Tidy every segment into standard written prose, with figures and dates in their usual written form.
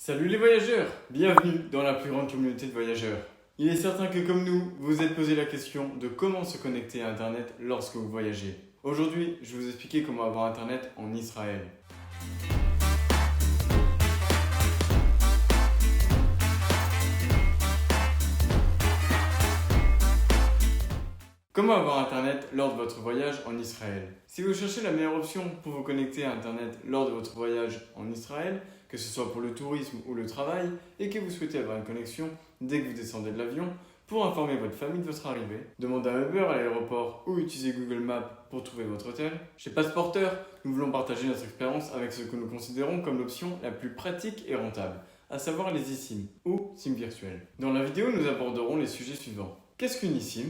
Salut les voyageurs, bienvenue dans la plus grande communauté de voyageurs. Il est certain que comme nous, vous vous êtes posé la question de comment se connecter à Internet lorsque vous voyagez. Aujourd'hui, je vais vous expliquer comment avoir Internet en Israël. Comment avoir Internet lors de votre voyage en Israël? Si vous cherchez la meilleure option pour vous connecter à Internet lors de votre voyage en Israël, que ce soit pour le tourisme ou le travail, et que vous souhaitez avoir une connexion dès que vous descendez de l'avion, pour informer votre famille de votre arrivée, demandez un Uber à l'aéroport ou utilisez Google Maps pour trouver votre hôtel. Chez Passeporter, nous voulons partager notre expérience avec ce que nous considérons comme l'option la plus pratique et rentable, à savoir les eSIM ou SIM virtuels. Dans la vidéo, nous aborderons les sujets suivants. Qu'est-ce qu'une eSIM?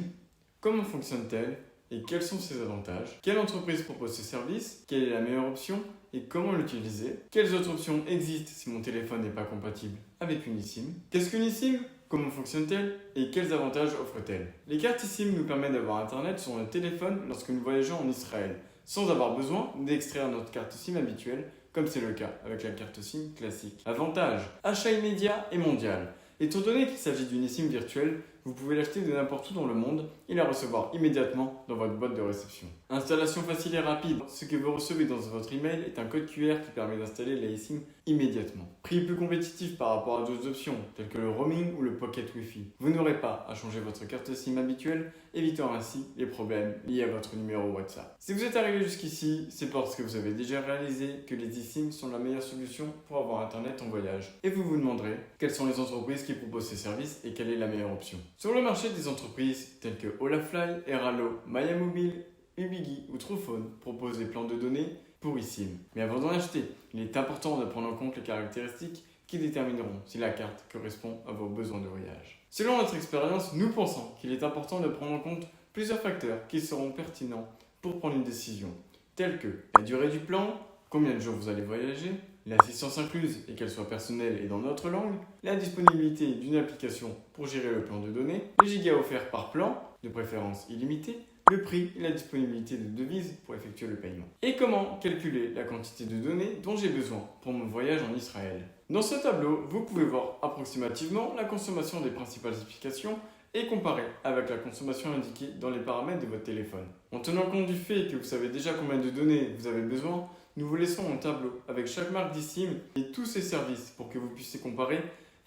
Comment fonctionne-t-elle et quels sont ses avantages? Quelle entreprise propose ce service? Quelle est la meilleure option et comment l'utiliser? Quelles autres options existent si mon téléphone n'est pas compatible avec une eSIM? Qu'est-ce qu'une eSIM? Comment fonctionne-t-elle et quels avantages offre-t-elle? Les cartes eSIM nous permettent d'avoir Internet sur notre téléphone lorsque nous voyageons en Israël, sans avoir besoin d'extraire notre carte SIM habituelle, comme c'est le cas avec la carte SIM classique. Avantages: achat immédiat et mondial. Étant donné qu'il s'agit d'une eSIM virtuelle, vous pouvez l'acheter de n'importe où dans le monde et la recevoir immédiatement dans votre boîte de réception. Installation facile et rapide. Ce que vous recevez dans votre email est un code QR qui permet d'installer la eSIM immédiatement. Prix plus compétitif par rapport à d'autres options, telles que le roaming ou le pocket Wi-Fi. Vous n'aurez pas à changer votre carte SIM habituelle, évitant ainsi les problèmes liés à votre numéro WhatsApp. Si vous êtes arrivé jusqu'ici, c'est parce que vous avez déjà réalisé que les eSIM sont la meilleure solution pour avoir Internet en voyage. Et vous vous demanderez quelles sont les entreprises qui proposent ces services et quelle est la meilleure option. Sur le marché des entreprises telles que Holafly, Airalo, Mayamobile, Ubigi ou Truphone proposent des plans de données pour eSIM. Mais avant d'en acheter, il est important de prendre en compte les caractéristiques qui détermineront si la carte correspond à vos besoins de voyage. Selon notre expérience, nous pensons qu'il est important de prendre en compte plusieurs facteurs qui seront pertinents pour prendre une décision, tels que la durée du plan, combien de jours vous allez voyager, l'assistance incluse et qu'elle soit personnelle et dans notre langue, la disponibilité d'une application pour gérer le plan de données, les gigas offerts par plan, de préférence illimité, le prix et la disponibilité de devises pour effectuer le paiement. Et comment calculer la quantité de données dont j'ai besoin pour mon voyage en Israël. Dans ce tableau, vous pouvez voir approximativement la consommation des principales applications et comparer avec la consommation indiquée dans les paramètres de votre téléphone. En tenant compte du fait que vous savez déjà combien de données vous avez besoin, nous vous laissons un tableau avec chaque marque d'eSIM et tous ses services pour que vous puissiez comparer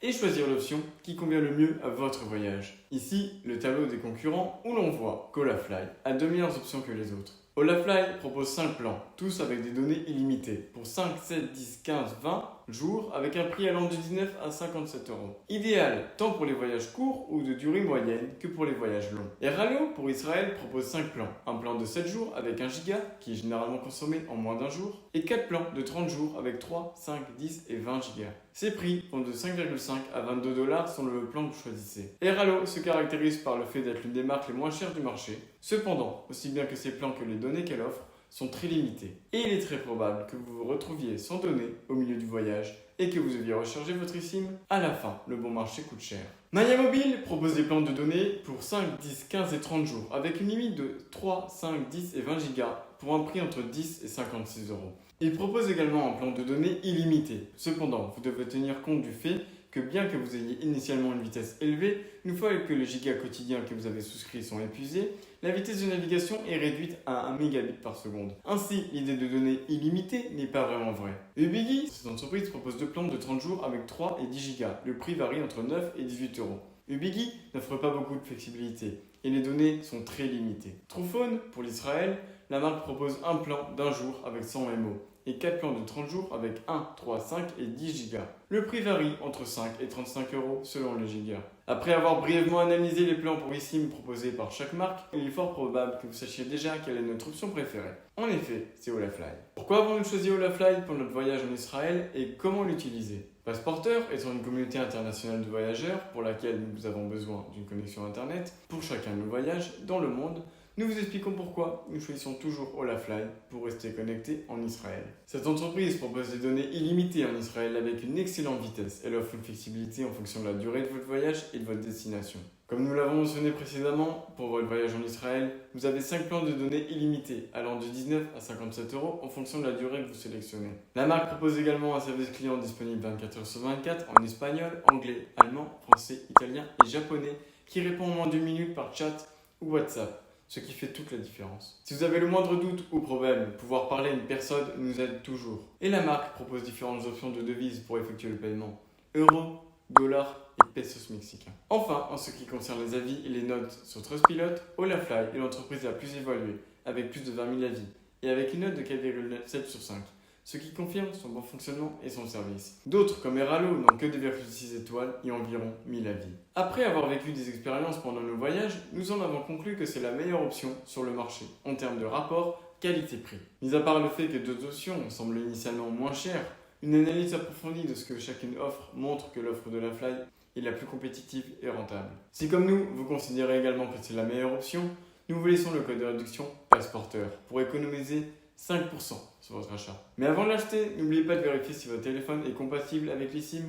et choisir l'option qui convient le mieux à votre voyage. Ici, le tableau des concurrents où l'on voit qu'Holafly a de meilleures options que les autres. Holafly propose 5 plans, tous avec des données illimitées, pour 5, 7, 10, 15, 20 jours, avec un prix allant de 19 à 57 euros. Idéal tant pour les voyages courts ou de durée moyenne que pour les voyages longs. Airalo pour Israël propose 5 plans, un plan de 7 jours avec 1 giga, qui est généralement consommé en moins d'un jour, et 4 plans de 30 jours avec 3, 5, 10 et 20 gigas. Ces prix vont de 5,5 à 22 $ selon le plan que vous choisissez. Airalo se caractérise par le fait d'être l'une des marques les moins chères du marché. Cependant, aussi bien que ses plans que les données qu'elle offre sont très limitées. Et il est très probable que vous vous retrouviez sans données au milieu du voyage et que vous deviez recharger votre eSIM. À la fin, le bon marché coûte cher. Mayamobile propose des plans de données pour 5, 10, 15 et 30 jours avec une limite de 3, 5, 10 et 20 gigas pour un prix entre 10 et 56 euros. Il propose également un plan de données illimité. Cependant, vous devez tenir compte du fait que bien que vous ayez initialement une vitesse élevée, une fois que les gigas quotidiens que vous avez souscrits sont épuisés, la vitesse de navigation est réduite à 1 mégabit par seconde. Ainsi, l'idée de données illimitées n'est pas vraiment vraie. Ubigi, cette entreprise propose 2 plans de 30 jours avec 3 et 10 gigas. Le prix varie entre 9 et 18 euros. Ubigi n'offre pas beaucoup de flexibilité et les données sont très limitées. Truphone, pour l'Israël, la marque propose un plan d'un jour avec 100 MO et 4 plans de 30 jours avec 1, 3, 5 et 10 gigas. Le prix varie entre 5 et 35 euros selon le giga. Après avoir brièvement analysé les plans pour eSIM proposés par chaque marque, il est fort probable que vous sachiez déjà quelle est notre option préférée. En effet, c'est Holafly. Pourquoi avons-nous choisi Holafly pour notre voyage en Israël et comment l'utiliser? Passeporter étant une communauté internationale de voyageurs pour laquelle nous avons besoin d'une connexion Internet pour chacun de nos voyages dans le monde, nous vous expliquons pourquoi nous choisissons toujours Holafly pour rester connectés en Israël. Cette entreprise propose des données illimitées en Israël avec une excellente vitesse. Elle offre une flexibilité en fonction de la durée de votre voyage et de votre destination. Comme nous l'avons mentionné précédemment, pour votre voyage en Israël, vous avez 5 plans de données illimités, allant de 19 à 57 € en fonction de la durée que vous sélectionnez. La marque propose également un service client disponible 24 heures sur 24 en espagnol, anglais, allemand, français, italien et japonais qui répond en moins d'une minute par chat ou WhatsApp, ce qui fait toute la différence. Si vous avez le moindre doute ou problème, pouvoir parler à une personne nous aide toujours. Et la marque propose différentes options de devises pour effectuer le paiement. Euros, dollars et pesos mexicains. Enfin, en ce qui concerne les avis et les notes sur Trustpilot, Olafly est l'entreprise la plus évaluée, avec plus de 20 000 avis, et avec une note de 4,7 sur 5, ce qui confirme son bon fonctionnement et son service. D'autres, comme Eralo, n'ont que 2,6 étoiles et environ 1000 avis. Après avoir vécu des expériences pendant nos voyages, nous en avons conclu que c'est la meilleure option sur le marché, en termes de rapport qualité-prix. Mis à part le fait que d'autres options semblent initialement moins chères, une analyse approfondie de ce que chacune offre montre que l'offre de Olafly est la plus compétitive et rentable. Si comme nous, vous considérez également que c'est la meilleure option, nous vous laissons le code de réduction PASSEPORTEUR pour économiser 5% sur votre achat. Mais avant de l'acheter, n'oubliez pas de vérifier si votre téléphone est compatible avec l'eSIM.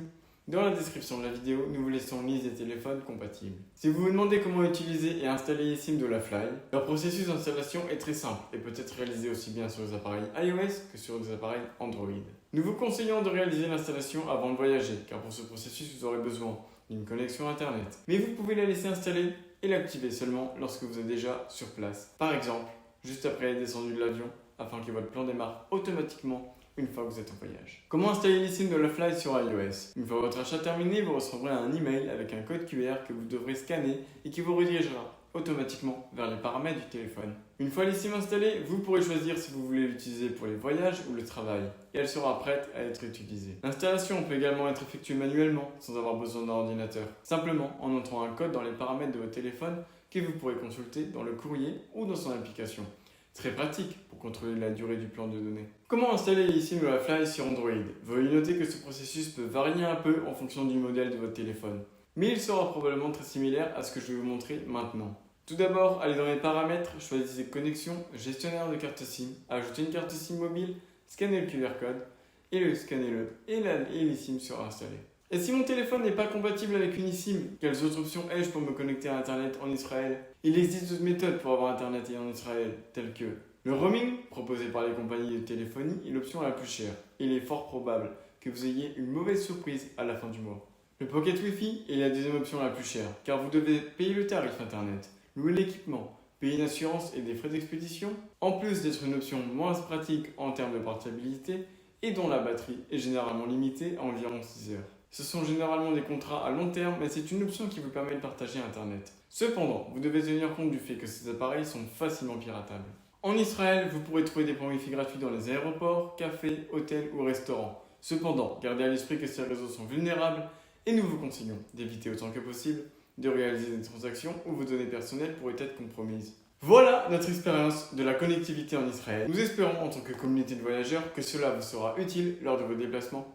Dans la description de la vidéo, nous vous laissons liste des téléphones compatibles. Si vous vous demandez comment utiliser et installer l'eSIM de Olafly, leur processus d'installation est très simple et peut être réalisé aussi bien sur les appareils iOS que sur les appareils Android. Nous vous conseillons de réaliser l'installation avant de voyager, car pour ce processus, vous aurez besoin d'une connexion Internet. Mais vous pouvez la laisser installer et l'activer seulement lorsque vous êtes déjà sur place. Par exemple, juste après être descendu de l'avion, afin que votre plan démarre automatiquement une fois que vous êtes en voyage. Comment installer l'eSIM de Olafly sur iOS? Une fois votre achat terminé, vous recevrez un email avec un code QR que vous devrez scanner et qui vous redirigera automatiquement vers les paramètres du téléphone. Une fois l'eSIM installée, vous pourrez choisir si vous voulez l'utiliser pour les voyages ou le travail, et elle sera prête à être utilisée. L'installation peut également être effectuée manuellement, sans avoir besoin d'un ordinateur, simplement en entrant un code dans les paramètres de votre téléphone que vous pourrez consulter dans le courrier ou dans son application. Très pratique pour contrôler la durée du plan de données. Comment installer l'eSIM Olafly sur Android? Veuillez noter que ce processus peut varier un peu en fonction du modèle de votre téléphone, mais il sera probablement très similaire à ce que je vais vous montrer maintenant. Tout d'abord, allez dans les paramètres, choisissez connexion, gestionnaire de carte SIM, ajoutez une carte SIM mobile, scannez le QR code et scannez-le et l'eSIM sera installée. Et si mon téléphone n'est pas compatible avec une eSIM, quelles autres options ai-je pour me connecter à Internet en Israël? Il existe d'autres méthodes pour avoir Internet en Israël, telles que le roaming, proposé par les compagnies de téléphonie, est l'option la plus chère. Il est fort probable que vous ayez une mauvaise surprise à la fin du mois. Le Pocket Wi-Fi est la deuxième option la plus chère, car vous devez payer le tarif Internet, louer l'équipement, payer une assurance et des frais d'expédition, en plus d'être une option moins pratique en termes de portabilité et dont la batterie est généralement limitée à environ 6 heures. Ce sont généralement des contrats à long terme, mais c'est une option qui vous permet de partager Internet. Cependant, vous devez tenir compte du fait que ces appareils sont facilement piratables. En Israël, vous pourrez trouver des points Wi-Fi gratuits dans les aéroports, cafés, hôtels ou restaurants. Cependant, gardez à l'esprit que ces réseaux sont vulnérables et nous vous conseillons d'éviter autant que possible de réaliser des transactions où vos données personnelles pourraient être compromises. Voilà notre expérience de la connectivité en Israël. Nous espérons en tant que communauté de voyageurs que cela vous sera utile lors de vos déplacements